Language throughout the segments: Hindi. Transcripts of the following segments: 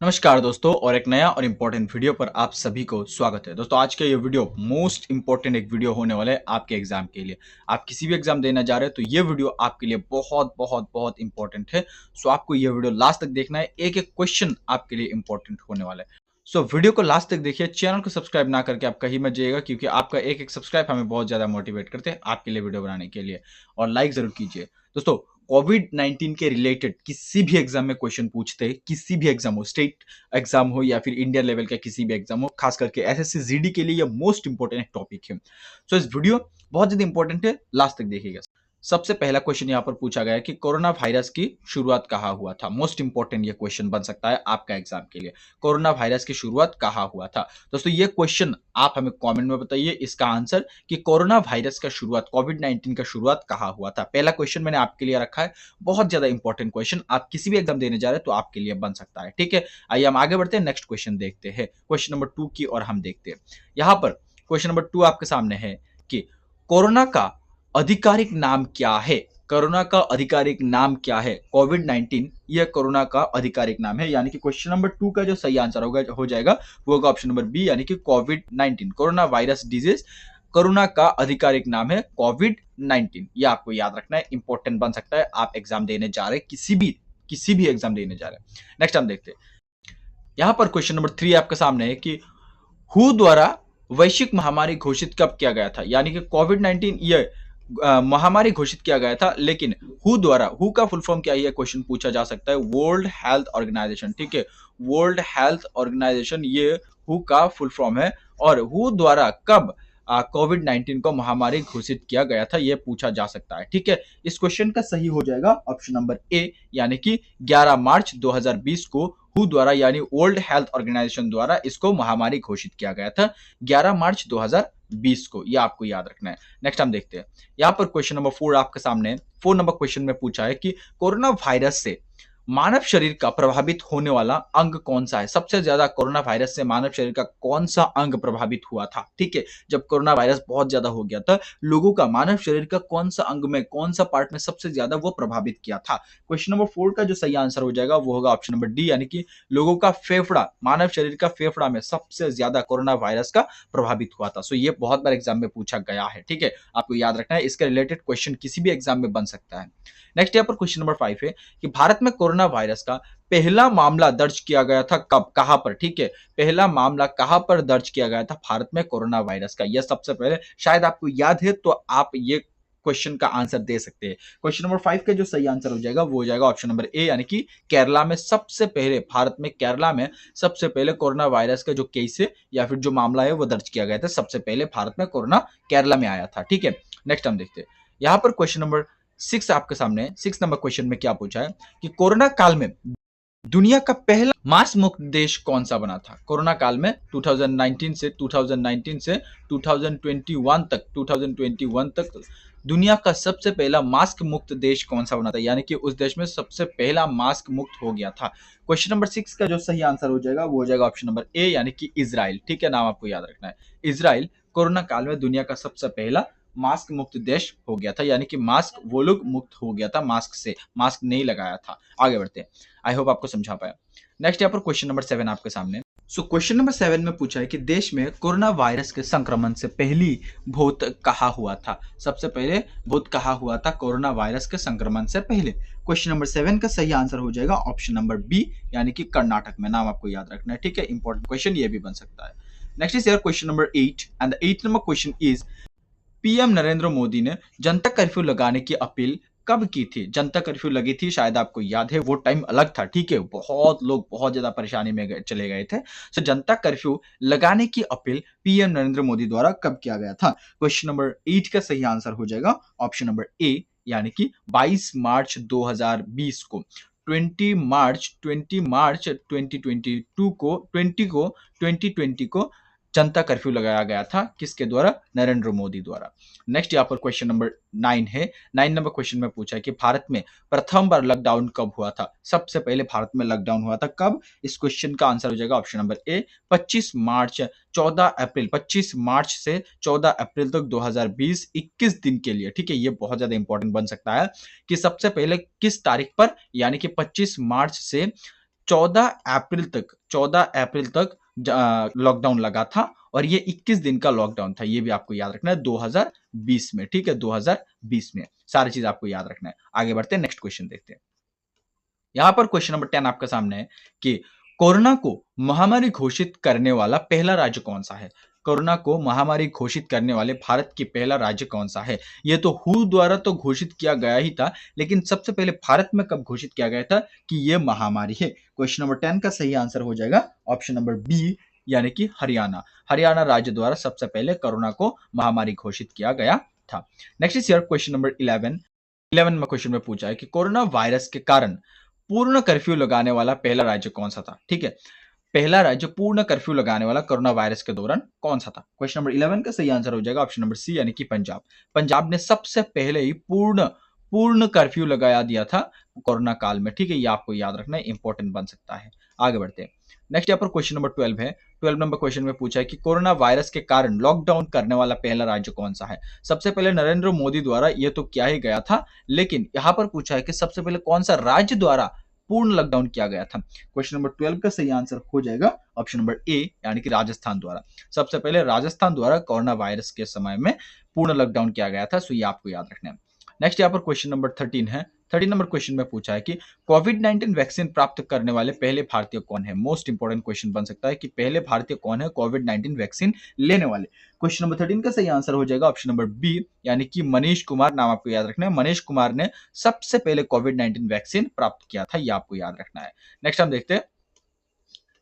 नमस्कार दोस्तों और एक नया और इम्पोर्टेंट वीडियो पर आप सभी को स्वागत है। दोस्तों आज का ये वीडियो मोस्ट इम्पोर्टेंट एक वीडियो होने वाला है आपके एग्जाम के लिए। आप किसी भी एग्जाम देना जा रहे हैं तो ये वीडियो आपके लिए बहुत बहुत बहुत इंपॉर्टेंट है। सो आपको ये वीडियो लास्ट तक देखना है, एक एक क्वेश्चन आपके लिए इंपॉर्टेंट होने वाला है। सो वीडियो को लास्ट तक देखिए, चैनल को सब्सक्राइब ना करके आप कहीं मत जाइएगा क्योंकि आपका एक एक सब्सक्राइब हमें बहुत ज्यादा मोटिवेट करते हैं आपके लिए वीडियो बनाने के लिए। और लाइक जरूर कीजिए। दोस्तों कोविड 19 के रिलेटेड किसी भी एग्जाम में क्वेश्चन पूछते हैं, किसी भी एग्जाम हो, स्टेट एग्जाम हो या फिर इंडिया लेवल का किसी भी एग्जाम हो, खास करके एसएससी जीडी के लिए ये मोस्ट इंपॉर्टेंट टॉपिक है। सो इस वीडियो बहुत ज्यादा इंपॉर्टेंट है, लास्ट तक देखिएगा। सबसे पहला क्वेश्चन यहाँ पर पूछा गया है कि कोरोना वायरस की शुरुआत कहाँ हुआ था। मोस्ट इंपॉर्टेंट ये क्वेश्चन बन सकता है आपका एग्जाम के लिए। कोरोना वायरस की शुरुआत कहाँ हुआ था। दोस्तों ये क्वेश्चन आप हमें कमेंट में बताइए इसका आंसर कि कोरोना वायरस का शुरुआत, कोविड 19 का शुरुआत कहाँ हुआ था। पहला क्वेश्चन मैंने आपके लिए रखा है, बहुत ज्यादा इंपॉर्टेंट क्वेश्चन, आप किसी भी एग्जाम देने जा रहे हैं तो आपके लिए बन सकता है। ठीक है, आइए हम आगे बढ़ते हैं, नेक्स्ट क्वेश्चन देखते हैं, क्वेश्चन नंबर 2 की और हम देखते हैं। यहाँ पर क्वेश्चन नंबर 2 आपके सामने है कि कोरोना का आधिकारिक नाम क्या है। कोरोना का आधिकारिक नाम क्या है। कोविड 19 यह कोरोना का आधिकारिक नाम है, यानी कि क्वेश्चन नंबर 2 का जो सही आंसर होगा हो जाएगा वो होगा ऑप्शन नंबर बी, यानी कि Covid 19, corona virus disease. Corona का आधिकारिक नाम है कोविड 19। यह आपको याद रखना है, इंपॉर्टेंट बन सकता है आप एग्जाम देने जा रहे हैं, किसी भी एग्जाम देने जा रहे हैं। नेक्स्ट हम देखते हैं, यहां पर क्वेश्चन नंबर 3 आपके सामने है कि हु द्वारा वैश्विक महामारी घोषित कब किया गया था। यानी कि कोविड 19 ये महामारी घोषित किया गया था, लेकिन हु द्वारा, हु का फुल फॉर्म क्या है, क्वेश्चन पूछा जा सकता है। वर्ल्ड हेल्थ ऑर्गेनाइजेशन, ठीक है, वर्ल्ड हेल्थ ऑर्गेनाइजेशन ये हु का फुल फॉर्म है। और हु द्वारा कब कोविड 19 को महामारी घोषित किया गया था यह पूछा जा सकता है। ठीक है, इस क्वेश्चन का सही हो जाएगा ऑप्शन नंबर ए, यानी कि 11 मार्च 2020 को हु द्वारा यानी वर्ल्ड हेल्थ ऑर्गेनाइजेशन द्वारा इसको महामारी घोषित किया गया था 11 मार्च 2020 को। यह आपको याद रखना है। नेक्स्ट हम देखते हैं, यहां पर क्वेश्चन नंबर 4 आपके सामने, 4 नंबर क्वेश्चन में पूछा है कि कोरोना वायरस से मानव शरीर का प्रभावित होने वाला अंग कौन सा है। सबसे ज्यादा कोरोना वायरस से मानव शरीर का कौन सा अंग प्रभावित हुआ था। ठीक है, जब कोरोना वायरस बहुत ज्यादा हो गया था, लोगों का मानव शरीर का कौन सा अंग में, कौन सा पार्ट में सबसे ज्यादा वो प्रभावित किया था। क्वेश्चन नंबर 4 का जो सही आंसर हो जाएगा वो होगा ऑप्शन नंबर डी, यानी कि लोगों का फेफड़ा, मानव शरीर का फेफड़ा में सबसे ज्यादा कोरोना वायरस का प्रभावित हुआ था। सो ये बहुत बार एग्जाम में पूछा गया है। ठीक है, आपको याद रखना है, इसके रिलेटेड क्वेश्चन किसी भी एग्जाम में बन सकता है। नेक्स्ट यहाँ पर क्वेश्चन नंबर 5 है कि भारत में कोरोना वायरस का पहला मामला दर्ज किया गया था कब, कहां पर। ठीक है, पहला मामला कहां पर दर्ज किया गया था भारत में कोरोना वायरस का, यह सबसे पहले, शायद आपको याद है तो आप ये क्वेश्चन का आंसर दे सकते हैं। क्वेश्चन नंबर 5 का जो सही आंसर हो जाएगा वो हो जाएगा ऑप्शन नंबर ए, यानी कि केरला में सबसे पहले, भारत में केरला में सबसे पहले कोरोना वायरस का जो केस है या फिर जो मामला है वो दर्ज किया गया था। सबसे पहले भारत में कोरोना केरला में आया था। ठीक है, नेक्स्ट हम देखते हैं, यहां पर क्वेश्चन नंबर 6 आपके सामने, 6 नंबर क्वेश्चन में क्या पूछा है कि कोरोना काल में दुनिया का पहला मास्क मुक्त देश कौन सा बना था। कोरोना काल में 2019 से 2021 तक दुनिया का सबसे पहला मास्क मुक्त देश कौन सा बना था, यानी कि उस देश में सबसे पहला मास्क मुक्त हो गया था। क्वेश्चन नंबर 6 का जो सही आंसर हो जाएगा वो हो जाएगा ऑप्शन नंबर ए, यानी कि इजराइल। ठीक है, नाम आपको याद रखना है, इजराइल कोरोना काल में दुनिया का सबसे पहला मास्क मुक्त देश हो गया था, यानी कि मास्क वो लोग मुक्त हो गया था, मास्क से, मास्क नहीं लगाया था। आगे बढ़ते हैं, आई होप आपको समझा पाया। नेक्स्ट यहाँ पर क्वेश्चन नंबर 7 आपके सामने। सो क्वेश्चन नंबर 7 में पूछा है कि देश में कोरोना वायरस के संक्रमण से पहली भूत कहाँ हुआ था। सबसे पहले भूत कहाँ हुआ था कोरोना वायरस के संक्रमण से पहले। क्वेश्चन नंबर 7 का सही आंसर हो जाएगा ऑप्शन नंबर बी, यानी कि कर्नाटक में। नाम आपको याद रखना है। ठीक है, इंपॉर्टेंट क्वेश्चन ये भी बन सकता है। Next is question number 8 and the 8 number question is PM Narendra Modi ने जनता कर्फ्यू लगाने की अपील कब की थी। जनता कर्फ्यू लगी थी, शायद आपको याद है, वो टाइम अलग था। ठीक है, बहुत लोग बहुत ज्यादा परेशानी में चले गए थे। सो जनता कर्फ्यू लगाने की अपील पीएम नरेंद्र मोदी द्वारा कब किया गया था। क्वेश्चन नंबर 8 का सही आंसर हो जाएगा ऑप्शन नंबर ए, यानी कि 22 मार्च 2020 को, 20 मार्च 2020 को जनता कर्फ्यू लगाया गया था। किसके द्वारा, नरेंद्र मोदी द्वारा। नेक्स्ट यहाँ पर क्वेश्चन नंबर 9 है। 9 नंबर क्वेश्चन में पूछा है कि भारत में प्रथम बार लॉकडाउन कब हुआ था। सबसे पहले भारत में लॉकडाउन हुआ था कब। इस क्वेश्चन का आंसर हो जाएगा ऑप्शन नंबर ए, 25 मार्च 14 अप्रैल, 25 मार्च से 14 अप्रैल तक 2020, 21 दिन के लिए। ठीक है, ये बहुत ज्यादा इंपॉर्टेंट बन सकता है कि सबसे पहले किस तारीख पर, यानी कि 25 मार्च से 14 अप्रैल तक लॉकडाउन लगा था और ये 21 दिन का लॉकडाउन था। ये भी आपको याद रखना है 2020 में, ठीक है, 2020 में सारी चीज आपको याद रखना है। आगे बढ़ते हैं, नेक्स्ट क्वेश्चन देखते हैं। यहां पर क्वेश्चन नंबर 10 आपके सामने है कि कोरोना को महामारी घोषित करने वाला पहला राज्य कौन सा है। कोरोना को महामारी घोषित करने वाले भारत की पहला राज्य कौन सा है। यह तो हु द्वारा तो घोषित किया गया ही था, लेकिन सबसे पहले भारत में कब घोषित किया गया था कि यह महामारी है। क्वेश्चन नंबर 10 का सही आंसर हो जाएगा ऑप्शन नंबर बी, यानी कि हरियाणा। हरियाणा राज्य द्वारा सबसे पहले कोरोना को महामारी घोषित किया गया था। नेक्स्ट इज क्वेश्चन नंबर 11 में क्वेश्चन में पूछा है कि कोरोना वायरस के कारण पूर्ण कर्फ्यू लगाने वाला पहला राज्य कौन सा था। ठीक है, पहला राज्य पूर्ण कर्फ्यू लगाने वाला कोरोना वायरस के दौरान कौन सा था। क्वेश्चन नंबर 11 का सही आंसर हो जाएगा ऑप्शन नंबर सी, यानी कि पंजाब। पंजाब ने सबसे पहले ही पूर्ण पूर्ण कर्फ्यू लगाया दिया था कोरोना काल में। ठीक है, ये आपको याद रखना है, इंपॉर्टेंट बन सकता है। आगे बढ़ते हैं, नेक्स्ट यहाँ पर क्वेश्चन नंबर 12 है। 12 नंबर क्वेश्चन में पूछा है कि कोरोना वायरस के कारण लॉकडाउन करने वाला पहला राज्य कौन सा है। सबसे पहले नरेंद्र मोदी द्वारा ये तो किया ही गया था, लेकिन यहां पर पूछा है कि सबसे पहले कौन सा राज्य द्वारा पूर्ण लॉकडाउन किया गया था। क्वेश्चन नंबर 12 का सही आंसर हो जाएगा ऑप्शन नंबर ए, यानी कि राजस्थान द्वारा। सबसे पहले राजस्थान द्वारा कोरोना वायरस के समय में पूर्ण लॉकडाउन किया गया था, सो ये आपको याद रखना है। नेक्स्ट यहाँ पर क्वेश्चन नंबर 13 है। 13 नंबर क्वेश्चन में पूछा है कि कोविड-19 वैक्सीन प्राप्त करने वाले पहले भारतीय कौन है। मोस्ट इंपोर्टेंट क्वेश्चन बन सकता है कि पहले भारतीय कौन है कोविड-19 वैक्सीन लेने वाले। क्वेश्चन नंबर 13 का सही आंसर हो जाएगा ऑप्शन नंबर बी, यानी कि मनीष कुमार। नाम आपको याद रखना है, मनीष कुमार ने सबसे पहले कोविड-19 वैक्सीन प्राप्त किया था, यह आपको याद रखना है। नेक्स्ट हम देखते हैं,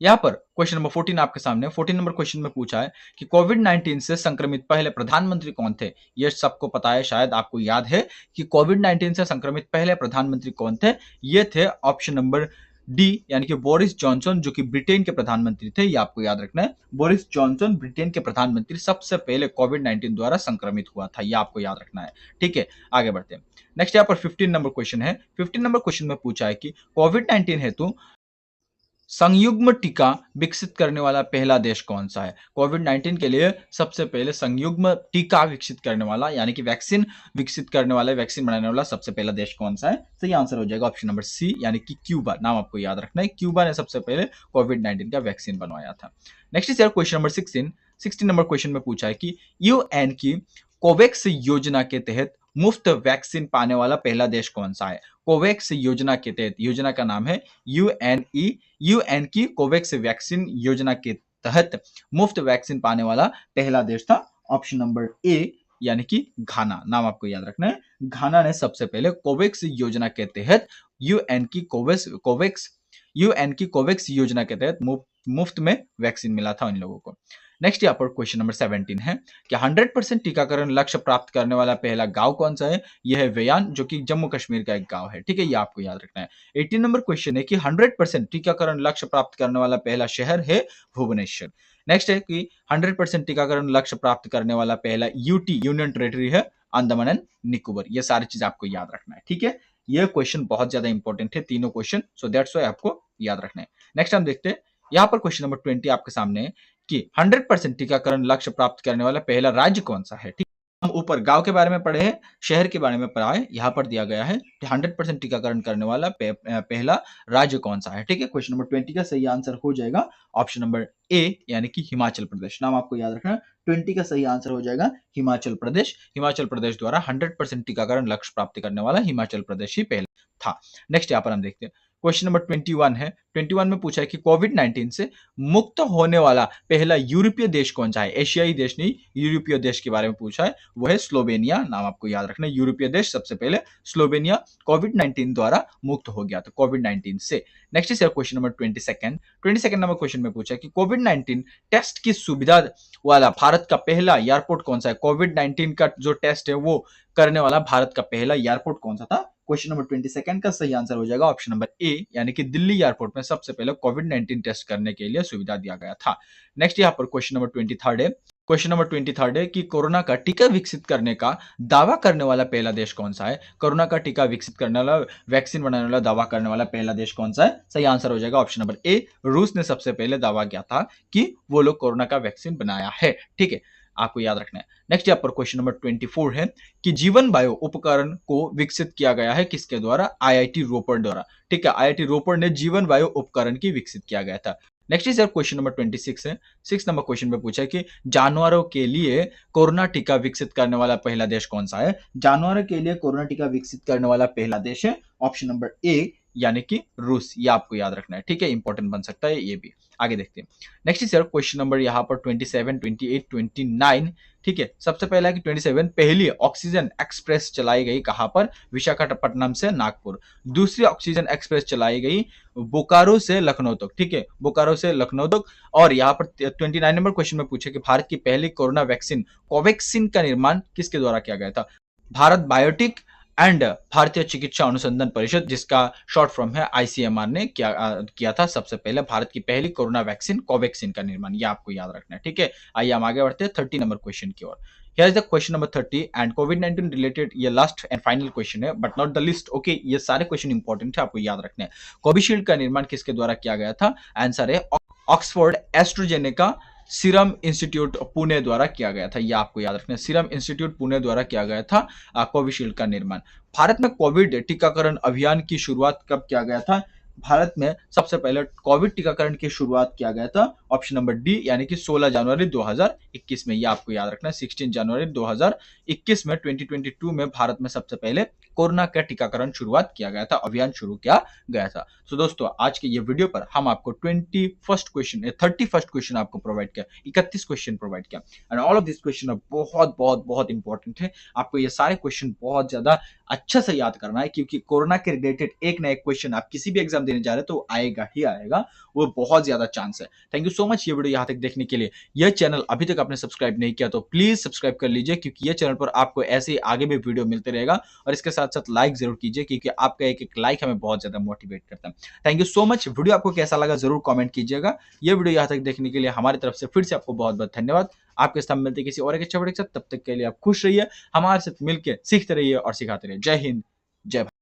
यहां पर क्वेश्चन नंबर 14 आपके सामने। 14 नंबर क्वेश्चन में पूछा है कि कोविड-19 से संक्रमित पहले प्रधानमंत्री कौन थे। यह सबको पता है, शायद आपको याद है कि कोविड-19 से संक्रमित पहले प्रधानमंत्री कौन थे। ये थे ऑप्शन नंबर डी, यानी कि बोरिस जॉनसन, जो कि ब्रिटेन के प्रधानमंत्री थे। ये आपको याद रखना है, बोरिस जॉनसन ब्रिटेन के प्रधानमंत्री सबसे पहले कोविड-19 द्वारा संक्रमित हुआ था, यह आपको याद रखना है। ठीक है, आगे बढ़ते हैं। नेक्स्ट यहाँ पर 15 नंबर क्वेश्चन है। 15 नंबर क्वेश्चन में पूछा है कि कोविड-19 हेतु संयुग्म टीका विकसित करने वाला पहला देश कौन सा है। कोविड-19 के लिए सबसे पहले संयुग्म टीका विकसित करने वाला, यानी कि वैक्सीन विकसित करने वाला, वैक्सीन बनाने वाला सबसे पहला देश कौन सा है। सही आंसर हो जाएगा ऑप्शन नंबर सी, यानी कि क्यूबा। नाम आपको याद रखना है, क्यूबा ने सबसे पहले कोविड-19 का वैक्सीन बनवाया था। Next is question number 16 number question में पूछा है कि यूएन की कोवैक्स योजना के तहत मुफ्त वैक्सीन पाने वाला पहला देश कौन सा है। कोवैक्स योजना के तहत, योजना का नाम है यूएन की कोवैक्स वैक्सीन योजना के तहत मुफ्त वैक्सीन पाने वाला पहला देश था ऑप्शन नंबर ए, यानी कि घाना। नाम आपको याद रखना है, घाना ने सबसे पहले कोवैक्स योजना के तहत यूएन की कोवैक्स योजना के तहत मुफ्त में वैक्सीन मिला था इन लोगों को। नेक्स्ट यहाँ पर क्वेश्चन नंबर 17 है कि 100% टीकाकरण लक्ष्य प्राप्त करने वाला पहला गांव कौन सा है। यह है वेयान, जो कि जम्मू कश्मीर का एक गांव है। ठीक है, ये आपको याद रखना है। 18 नंबर क्वेश्चन है कि 100% टीकाकरण लक्ष्य प्राप्त करने वाला पहला शहर है भुवनेश्वर। नेक्स्ट है कि 100% टीकाकरण लक्ष्य प्राप्त करने वाला पहला यूटी, यूनियन टेरिटरी है अंडमान एंड निकोबार। ये सारी चीज आपको याद रखना है। ठीक है, ये क्वेश्चन बहुत ज्यादा इंपॉर्टेंट है, तीनों क्वेश्चन, सो दैट्स व्हाई आपको याद रखना है। नेक्स्ट हम देखते हैं, यहाँ पर क्वेश्चन नंबर 20 आपके सामने है कि 100% टीकाकरण लक्ष्य प्राप्त करने वाला पहला राज्य कौन सा है। ठीक, हम ऊपर गांव के बारे में पढ़े हैं, शहर के बारे में पढ़ा है, यहाँ पर दिया गया है 100% टीकाकरण करने वाला पहला राज्य कौन सा है। ठीक है, क्वेश्चन नंबर 20 का सही आंसर हो जाएगा ऑप्शन नंबर ए, यानी कि हिमाचल प्रदेश। नाम आपको याद रखना है, 20 का सही आंसर हो जाएगा हिमाचल प्रदेश। हिमाचल प्रदेश द्वारा 100% टीकाकरण लक्ष्य प्राप्त करने वाला हिमाचल प्रदेश ही पहला था। नेक्स्ट यहाँ पर हम देखते हैं, क्वेश्चन नंबर 21 है। 21 में पूछा है कि कोविड-19 से मुक्त होने वाला पहला यूरोपीय देश कौन सा है। एशियाई देश नहीं, यूरोपीय देश के बारे में पूछा है, वो है स्लोवेनिया। नाम आपको याद रखना है, यूरोपीय देश सबसे पहले स्लोवेनिया कोविड-19 द्वारा मुक्त हो गया था कोविड-19 से। Next is question number 22 number question में पूछा है कि कोविड-19 टेस्ट की सुविधा वाला भारत का पहला एयरपोर्ट कौन सा है। कोविड-19 का जो टेस्ट है वो करने वाला भारत का पहला एयरपोर्ट कौन सा था। क्वेश्चन नंबर 22 का सही आंसर हो जाएगा ऑप्शन नंबर ए, यानी कि दिल्ली एयरपोर्ट में सबसे पहले कोविड-19 टेस्ट करने के लिए सुविधा दिया गया था। नेक्स्ट यहाँ पर क्वेश्चन नंबर 23 है। क्वेश्चन नंबर 23 है कि कोरोना का टीका विकसित करने का दावा करने वाला पहला देश कौन सा है। कोरोना का टीका विकसित करने वाला, वैक्सीन बनाने वाला, दावा करने वाला पहला देश कौन सा है। सही आंसर हो जाएगा ऑप्शन नंबर ए, रूस ने सबसे पहले दावा किया था कि वो लोग कोरोना का वैक्सीन बनाया है। ठीक है, आपको याद रखना है। नेक्स्ट यहाँ पर क्वेश्चन नंबर 24 है कि जीवन बायो उपकरण को विकसित किया गया है किसके द्वारा? आईआईटी रोपड़ द्वारा। ठीक है, आईआईटी रोपड़ ने जीवन बायो उपकरण की विकसित किया गया था। नेक्स्ट इज क्वेश्चन नंबर 26 है। 6 नंबर क्वेश्चन में पूछा है कि जानवरों के लिए कोरोना टीका विकसित करने वाला पहला देश कौन सा है? जानवरों के लिए कोरोना टीका विकसित करने वाला पहला देश है ऑप्शन नंबर ए यानी कि रूस। ये आपको याद रखना है। ठीक है, इंपॉर्टेंट बन सकता है ये भी। आगे देखते हैं। नेक्स्ट इज क्वेश्चन नंबर यहाँ पर 27, 28, 29। ठीक है, सबसे पहला है कि 27 पहली ऑक्सीजन एक्सप्रेस चलाई गई कहां पर? विशाखापट्टनम से नागपुर। दूसरी ऑक्सीजन एक्सप्रेस चलाई गई बोकारो से लखनऊ तक। ठीक है, बोकारो से लखनऊ तक। और यहाँ पर 29 नंबर क्वेश्चन में पूछे कि भारत की पहली कोरोना वैक्सीन कोवैक्सीन का निर्माण किसके द्वारा किया गया था? भारत बायोटेक एंड भारतीय चिकित्सा अनुसंधान परिषद, जिसका शॉर्ट फॉर्म है आईसीएमआर, ने किया था सबसे पहले भारत की पहली कोरोना वैक्सीन कोवैक्सीन का निर्माण। ये आपको याद रखना है। ठीक है, आइए हम आगे बढ़ते हैं 30 नंबर क्वेश्चन की ओर। Here is the question number 30 and COVID-19 related ये लास्ट एंड फाइनल क्वेश्चन है but not the list. Okay, ये सारे क्वेश्चन इंपॉर्टेंट है, आपको याद रखने हैं। कोविशील्ड का निर्माण किसके द्वारा किया गया था? आंसर है Oxford AstraZeneca serum institute Pune द्वारा किया गया था। यह आपको याद रखना है, सीरम इंस्टीट्यूट पुणे द्वारा किया गया था कोविशील्ड का निर्माण। भारत में कोविड टीकाकरण अभियान की शुरुआत कब किया गया था? भारत में सबसे पहले कोविड टीकाकरण की शुरुआत किया गया था ऑप्शन नंबर डी यानी कि 16 जनवरी 2021 में। यह आपको याद रखना है, 16 जनवरी 2021 में 2022 में भारत में सबसे पहले कोरोना का टीकाकरण शुरुआत किया गया था, अभियान शुरू किया गया था। सो दोस्तों, आज के ये वीडियो पर हम आपको 31st क्वेश्चन आपको प्रोवाइड किया, 31 क्वेश्चन प्रोवाइड किया and all of this question बहुत बहुत बहुत इंपॉर्टेंट है। आपको ये सारे क्वेश्चन बहुत ज्यादा अच्छा से याद करना है क्योंकि कोरोना के रिलेटेड एक ना एक क्वेश्चन आप किसी भी एग्जाम देने जा रहे हैं तो आएगा ही आएगा, वो बहुत ज्यादा चांस है। थैंक यू सो मच ये वीडियो यहां तक देखने के लिए। यह चैनल अभी तक आपने सब्सक्राइब नहीं किया तो प्लीज सब्सक्राइब कर लीजिए क्योंकि ये चैनल पर आपको ऐसे ही आगे भी वीडियो मिलते रहेगा और इसके साथ साथ लाइक जरूर कीजिए क्योंकि आपका एक एक लाइक हमें बहुत ज्यादा मोटिवेट करता है। Thank you so much. Video आपको कैसा लगा जरूर कॉमेंट कीजिएगा। ये वीडियो यहां तक देखने के लिए हमारी तरफ से फिर से आपको बहुत बहुत धन्यवाद। आपके साथ मिलते किसी और एक अच्छे वीडियो के साथ, तब तक के लिए आप खुश रहिए, हमारे साथ मिलकर सीखते रहिए और सिखाते रहिए। जय हिंद, जय भारत।